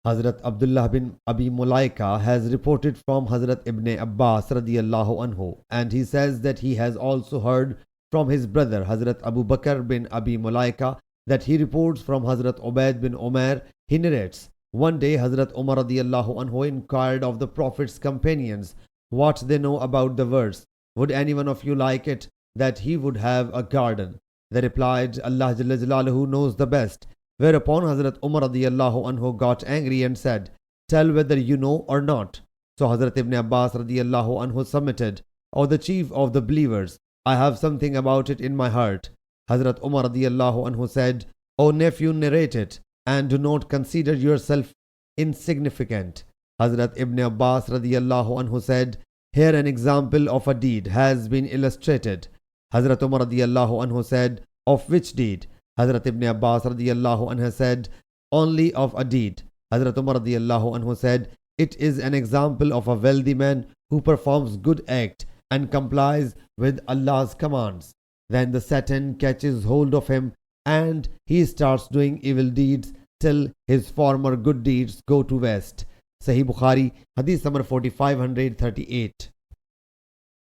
Hazrat Abdullah bin Abi Mulaika has reported from Hazrat Ibn Abbas radiyallahu anhu, and he says that he has also heard from his brother Hazrat Abu Bakr bin Abi Mulaika that he reports from Hazrat Ubaid bin Umar. He narrates, one day Hazrat Umar radiyallahu anhu inquired of the Prophet's companions what they know about the verse, would any one of you like it that he would have a garden? They replied, Allah Jalla Jalaluhu knows the best. Whereupon Hazrat Umar radiyallahu anhu got angry and said, tell whether you know or not. So Hazrat Ibn Abbas radiyallahu anhu submitted, O the chief of the believers, I have something about it in my heart. Hazrat Umar radiyallahu anhu said, O nephew, narrate it, and do not consider yourself insignificant. Hazrat Ibn Abbas radiyallahu anhu said, here an example of a deed has been illustrated. Hazrat Umar radiyallahu anhu said, of which deed? Hazrat Ibn Abbas radiyallahu anhu said, only of a deed. Hazrat Umar radiyallahu anhu said, it is an example of a wealthy man who performs good act and complies with Allah's commands. Then the Satan catches hold of him and he starts doing evil deeds till his former good deeds go to waste. Sahih Bukhari, Hadith number 4538.